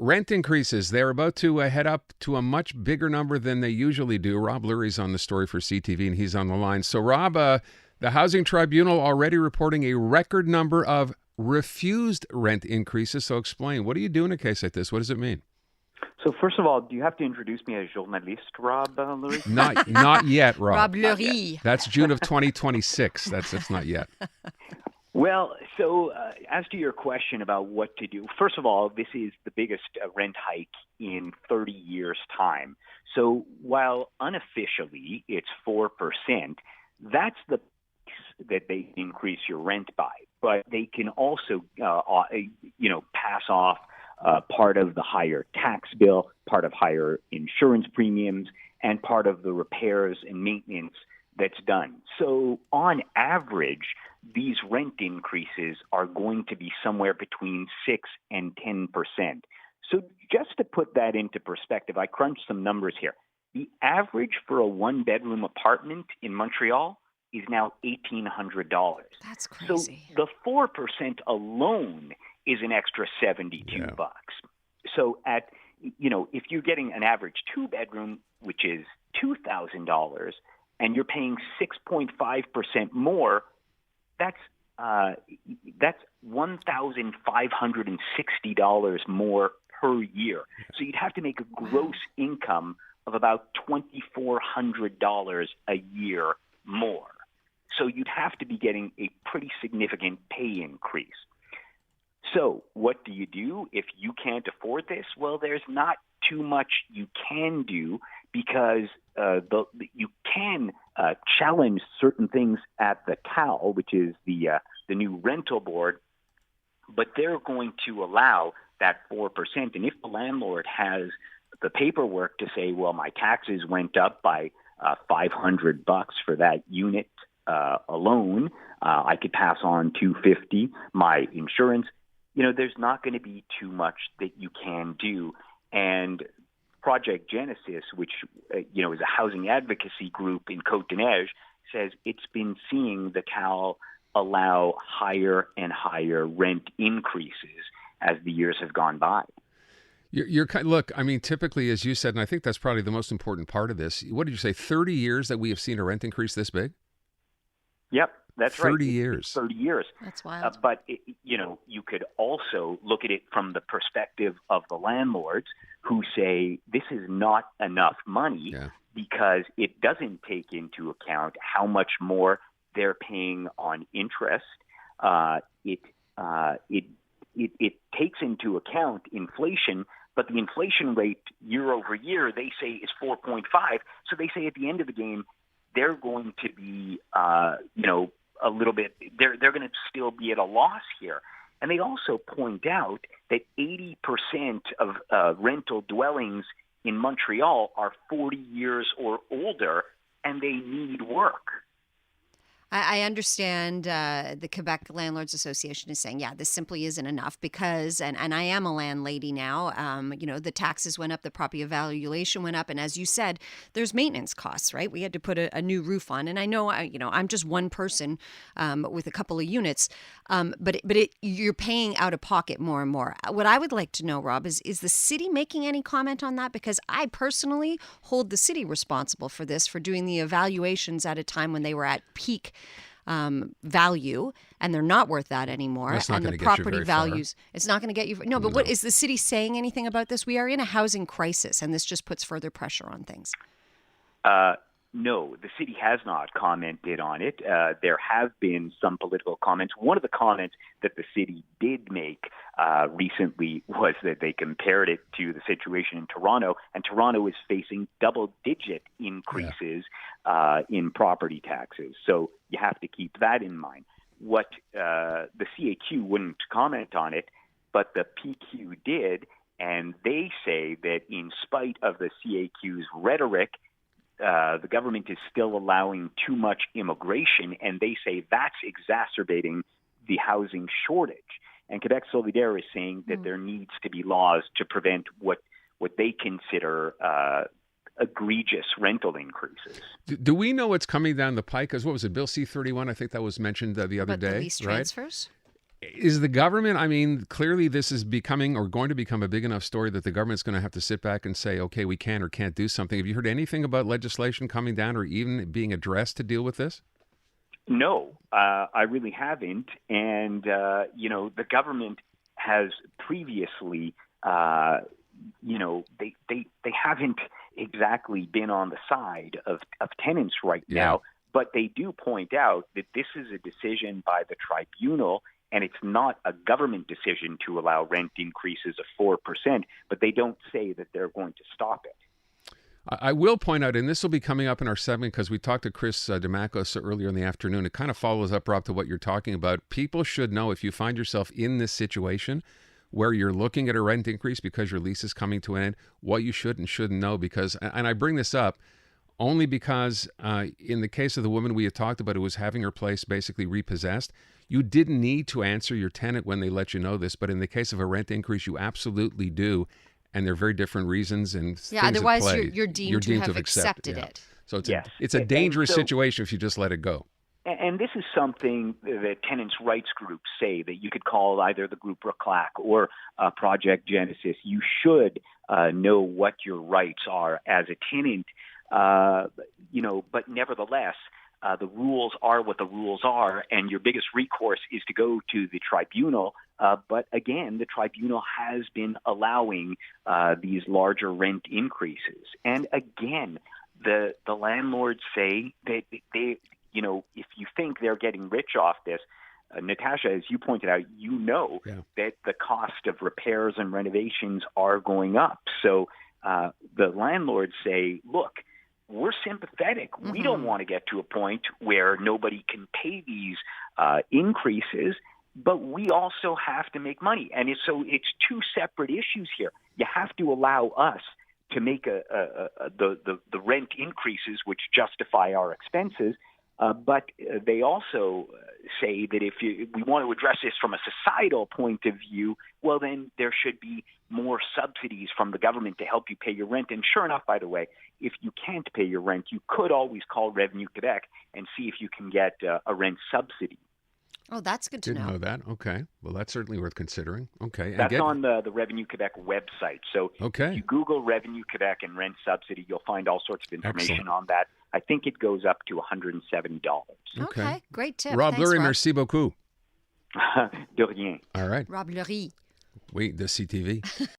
rent increases, they're about to head up to a much bigger number than they usually do. Rob Lurie's on the story for CTV, and he's on the line. So, Rob, the Housing Tribunal already reporting a record number of refused rent increases. So explain, what do you do in a case like this? What does it mean? So first of all, do you have to introduce me as journalist, Rob Lurie? Not yet, Rob. Rob Lurie. That's June of 2026. That's not yet. Well, so as to your question about what to do, first of all, this is the biggest rent hike in 30 years' time. So while unofficially it's 4%, that's the price that they increase your rent by. But they can also, pass off part of the higher tax bill, part of higher insurance premiums, and part of the repairs and maintenance that's done. So on average, these rent increases are going to be somewhere between 6 and 10%. So just to put that into perspective, I crunched some numbers here. The average for a one-bedroom apartment in Montreal is now $1,800. That's crazy. So the 4% alone is an extra $72. So if you're getting an average two-bedroom, which is $2,000, and you're paying 6.5% more, that's $1,560 more per year. So you'd have to make a gross income of about $2,400 a year more. So you'd have to be getting a pretty significant pay increase. So what do you do if you can't afford this? Well, there's not too much you can do because you can challenge certain things at the CAL, which is the new rental board, but they're going to allow that 4%. And if the landlord has the paperwork to say, well, my taxes went up by $500 for that unit alone, I could pass on $250. My insurance, there's not going to be too much that you can do. And Project Genesis, which is a housing advocacy group in Côte-des-Neiges, says it's been seeing the CAL allow higher and higher rent increases as the years have gone by. Look, I mean, typically, as you said, and I think that's probably the most important part of this. What did you say? 30 years that we have seen a rent increase this big? Yep, that's 30 right. 30 years. 30 years. That's wild. But you could also look at it from the perspective of the landlords who say this is not enough money because it doesn't take into account how much more they're paying on interest. It takes into account inflation, but the inflation rate year over year, they say, is 4.5. So they say at the end of the game, they're going to be, a little bit, they're going to still be at a loss here. And they also point out that 80% of rental dwellings in Montreal are 40 years or older, and they need work. I understand the Quebec Landlords Association is saying, this simply isn't enough because, and I am a landlady now, the taxes went up, the property evaluation went up. And as you said, there's maintenance costs, right? We had to put a new roof on. And I know, I'm just one person with a couple of units, but you're paying out of pocket more and more. What I would like to know, Rob, is the city making any comment on that? Because I personally hold the city responsible for this, for doing the evaluations at a time when they were at peak value, and they're not worth that anymore. That's not and going the to get you property very values, far. it's not going to get you. No, but what is the city saying anything about this? We are in a housing crisis, and this just puts further pressure on things. No, the city has not commented on it. There have been some political comments. One of the comments that the city did make recently was that they compared it to the situation in Toronto, and Toronto is facing double-digit increases in property taxes. So you have to keep that in mind. What the CAQ wouldn't comment on it, but the PQ did, and they say that in spite of the CAQ's rhetoric, the government is still allowing too much immigration, and they say that's exacerbating the housing shortage. And Quebec Solidaire is saying that there needs to be laws to prevent what they consider egregious rental increases. Do we know what's coming down the pike? Because what was it, Bill C-31? I think that was mentioned the other day. The lease transfers? Is the government, I mean, clearly this is becoming or going to become a big enough story that the government's going to have to sit back and say, okay, we can or can't do something. Have you heard anything about legislation coming down or even being addressed to deal with this? No, I really haven't. And, the government has previously, they haven't exactly been on the side of tenants right now, but they do point out that this is a decision by the tribunal, and it's not a government decision to allow rent increases of 4%, but they don't say that they're going to stop it. I will point out, and this will be coming up in our segment because we talked to Chris DeMacos earlier in the afternoon. It kind of follows up, Rob, to what you're talking about. People should know if you find yourself in this situation where you're looking at a rent increase because your lease is coming to an end, what you should and shouldn't know. Because, and I bring this up only because in the case of the woman we had talked about who was having her place basically repossessed, you didn't need to answer your tenant when they let you know this. But in the case of a rent increase, you absolutely do. And there are very different reasons and things otherwise at play. you're deemed to have accepted it. So it's a dangerous situation if you just let it go. And this is something that tenants' rights groups say that you could call either the group RECLAC or Project Genesis. You should know what your rights are as a tenant, but nevertheless, the rules are what the rules are, and your biggest recourse is to go to the tribunal. But again, the tribunal has been allowing these larger rent increases. And again, the landlords say that they, if you think they're getting rich off this, Natasha, as you pointed out, that the cost of repairs and renovations are going up. So the landlords say, look, we're sympathetic. Mm-hmm. We don't want to get to a point where nobody can pay these increases, but we also have to make money. And so it's two separate issues here. You have to allow us to make the rent increases which justify our expenses, but they also say that if we want to address this from a societal point of view, well, then there should be more subsidies from the government to help you pay your rent. And sure enough, by the way, if you can't pay your rent, you could always call Revenue Quebec and see if you can get a rent subsidy. Oh, that's good to know. Didn't know that. Okay. Well, that's certainly worth considering. Okay. That's on the Revenue Quebec website. So if you Google Revenue Quebec and rent subsidy, you'll find all sorts of information on that. I think it goes up to $170. Okay. Great tip. Rob Thanks, Lurie, Rob. merci beaucoup. De rien. All right. Rob Lurie. Oui, de CTV.